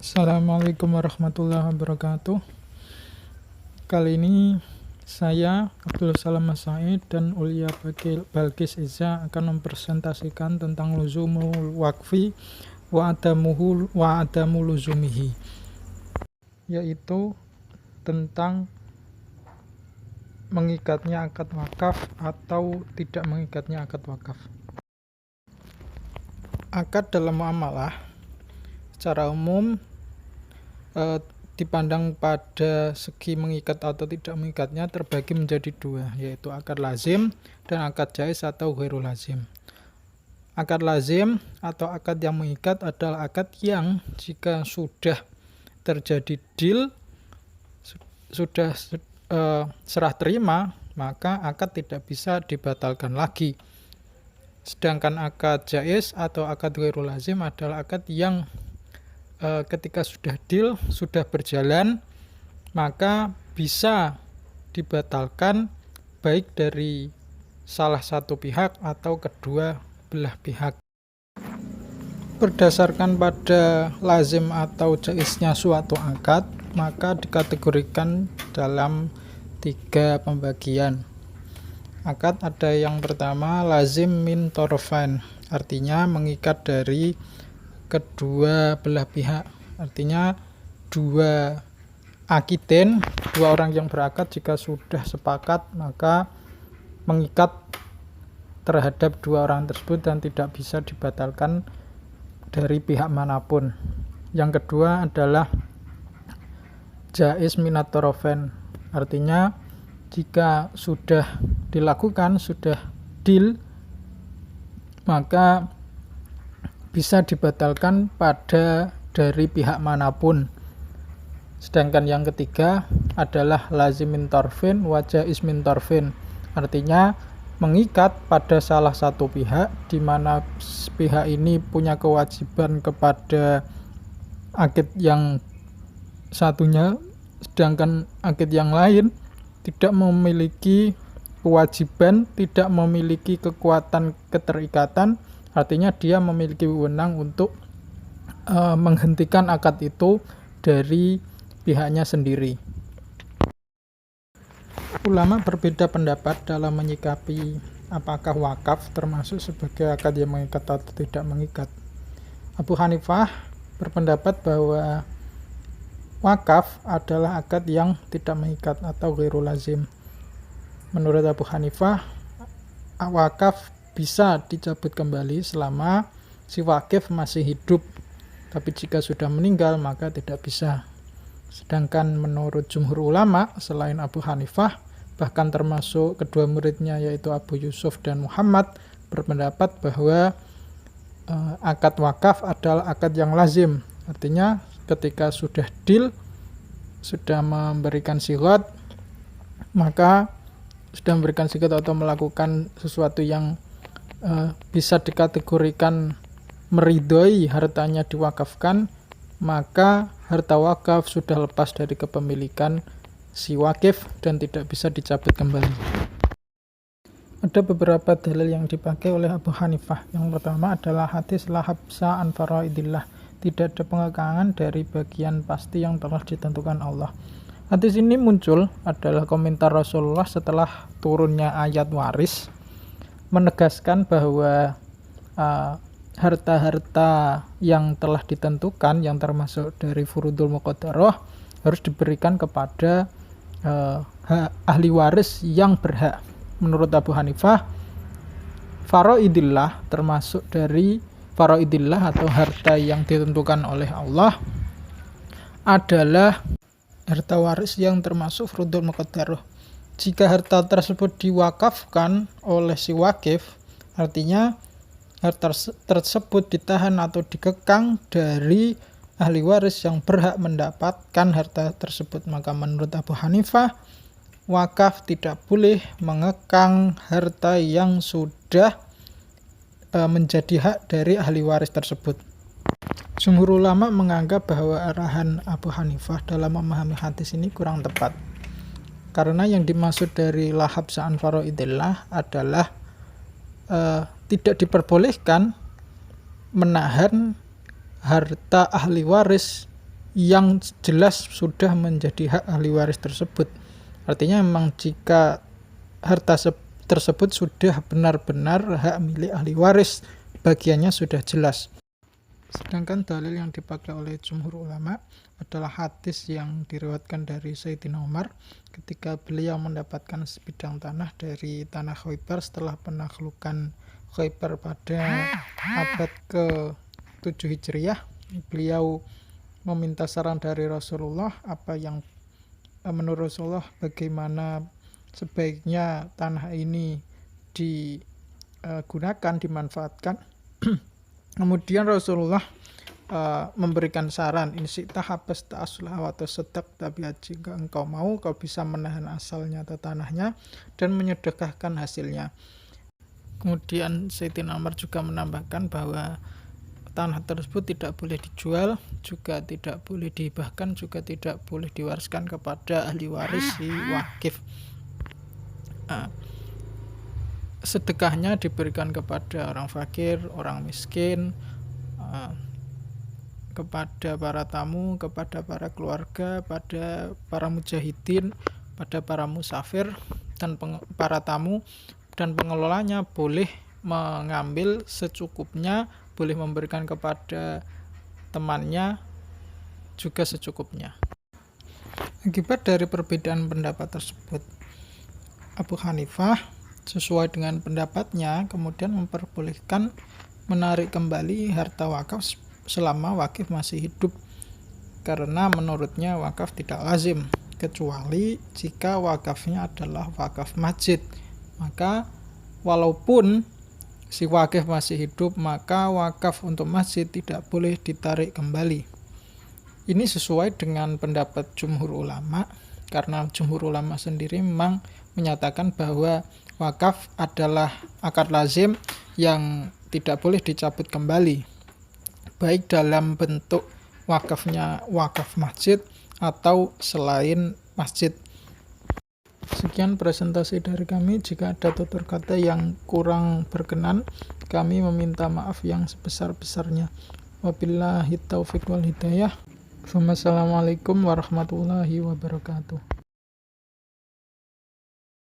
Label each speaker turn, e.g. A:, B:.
A: Assalamualaikum warahmatullahi wabarakatuh. Kali ini saya Abdul Salam Masaid dan Ulia Balkis Eza akan mempresentasikan tentang luzumul wakfi wa adamu luzumihi, yaitu tentang mengikatnya akad wakaf atau tidak mengikatnya akad wakaf. Akad dalam muamalah secara umum dipandang pada segi mengikat atau tidak mengikatnya terbagi menjadi dua, yaitu akad lazim dan akad jaiz atau ghairu lazim. Akad lazim atau akad yang mengikat adalah akad yang jika sudah terjadi deal, sudah serah terima, maka akad tidak bisa dibatalkan lagi. Sedangkan akad jaiz atau akad ghairu lazim adalah akad yang ketika sudah deal, sudah berjalan, maka bisa dibatalkan baik dari salah satu pihak atau kedua belah pihak. Berdasarkan pada lazim atau jaiznya suatu akad, maka dikategorikan dalam 3 pembagian. Akad ada yang pertama lazim min torofain, artinya mengikat dari kedua belah pihak, artinya dua akiden, dua orang yang berakad jika sudah sepakat maka mengikat terhadap dua orang tersebut dan tidak bisa dibatalkan dari pihak manapun. Yang kedua adalah jaiz minat torofen, artinya jika sudah dilakukan, sudah deal, maka bisa dibatalkan pada dari pihak manapun. Sedangkan yang ketiga adalah lazim min tarfin wa jaiz min tarfin, artinya mengikat pada salah satu pihak di mana pihak ini punya kewajiban kepada akid yang satunya, sedangkan akid yang lain tidak memiliki kewajiban, tidak memiliki kekuatan keterikatan. Artinya dia memiliki wewenang untuk menghentikan akad itu dari pihaknya sendiri. Ulama berbeda pendapat dalam menyikapi apakah wakaf termasuk sebagai akad yang mengikat atau tidak mengikat. Abu Hanifah berpendapat bahwa wakaf adalah akad yang tidak mengikat atau ghairu lazim. Menurut Abu Hanifah, wakaf bisa dicabut kembali selama si wakif masih hidup, tapi jika sudah meninggal maka tidak bisa. Sedangkan menurut jumhur ulama selain Abu Hanifah, bahkan termasuk kedua muridnya yaitu Abu Yusuf dan Muhammad, berpendapat bahwa akad wakaf adalah akad yang lazim, artinya ketika sudah deal, sudah memberikan sighat, maka sudah memberikan sighat atau melakukan sesuatu yang bisa dikategorikan meridhoi hartanya diwakafkan, maka harta wakaf sudah lepas dari kepemilikan si wakif dan tidak bisa dicabut kembali. Ada beberapa dalil yang dipakai oleh Abu Hanifah. Yang pertama adalah hadis la habsa an faraidillah, tidak ada pengekangan dari bagian pasti yang telah ditentukan Allah. Hadis ini muncul adalah komentar Rasulullah setelah turunnya ayat waris, menegaskan bahwa harta-harta yang telah ditentukan yang termasuk dari furudul muqaddarah harus diberikan kepada ahli waris yang berhak. Menurut Abu Hanifah, faraidillah termasuk dari faraidillah atau harta yang ditentukan oleh Allah adalah harta waris yang termasuk furudul muqaddarah. Jika harta tersebut diwakafkan oleh si wakif, artinya harta tersebut ditahan atau dikekang dari ahli waris yang berhak mendapatkan harta tersebut. Maka menurut Abu Hanifah, wakaf tidak boleh mengekang harta yang sudah menjadi hak dari ahli waris tersebut. Jumhur ulama menganggap bahwa arahan Abu Hanifah dalam memahami hadis ini kurang tepat, karena yang dimaksud dari lahab sa'an faraidillah adalah tidak diperbolehkan menahan harta ahli waris yang jelas sudah menjadi hak ahli waris tersebut. Artinya memang jika harta tersebut sudah benar-benar hak milik ahli waris, bagiannya sudah jelas. Sedangkan dalil yang dipakai oleh jumhur ulama adalah hadis yang diriwayatkan dari Sayyidina Umar ketika beliau mendapatkan sebidang tanah dari tanah Khaybar setelah penaklukan Khaybar pada abad ke-7 Hijriah. Beliau meminta saran dari Rasulullah apa yang menurut Rasulullah bagaimana sebaiknya tanah ini digunakan, dimanfaatkan. Kemudian Rasulullah memberikan saran, insita habas ta'aslah wa tasaddaq tabiat, jika engkau mau kau bisa menahan asalnya atau tanahnya dan menyedekahkan hasilnya. Kemudian Sayyidina Umar juga menambahkan bahwa tanah tersebut tidak boleh dijual, juga tidak boleh dihibahkan, juga tidak boleh diwariskan kepada ahli waris si wakif. Sedekahnya diberikan kepada orang fakir, orang miskin, kepada para tamu, kepada para keluarga, pada para mujahidin, pada para musafir dan para tamu, dan pengelolanya boleh mengambil secukupnya, boleh memberikan kepada temannya juga secukupnya. Akibat dari perbedaan pendapat tersebut, Abu Hanifah sesuai dengan pendapatnya kemudian memperbolehkan menarik kembali harta wakaf selama wakif masih hidup, karena menurutnya wakaf tidak lazim kecuali jika wakafnya adalah wakaf masjid. Maka walaupun si wakif masih hidup, maka wakaf untuk masjid tidak boleh ditarik kembali. Ini sesuai dengan pendapat jumhur ulama, karena jumhur ulama sendiri memang menyatakan bahwa wakaf adalah akad lazim yang tidak boleh dicabut kembali, baik dalam bentuk wakafnya wakaf masjid atau selain masjid. Sekian presentasi dari kami. Jika ada tutur kata yang kurang berkenan, kami meminta maaf yang sebesar-besarnya. Wabillahi taufiq wal hidayah. Wassalamualaikum warahmatullahi wabarakatuh.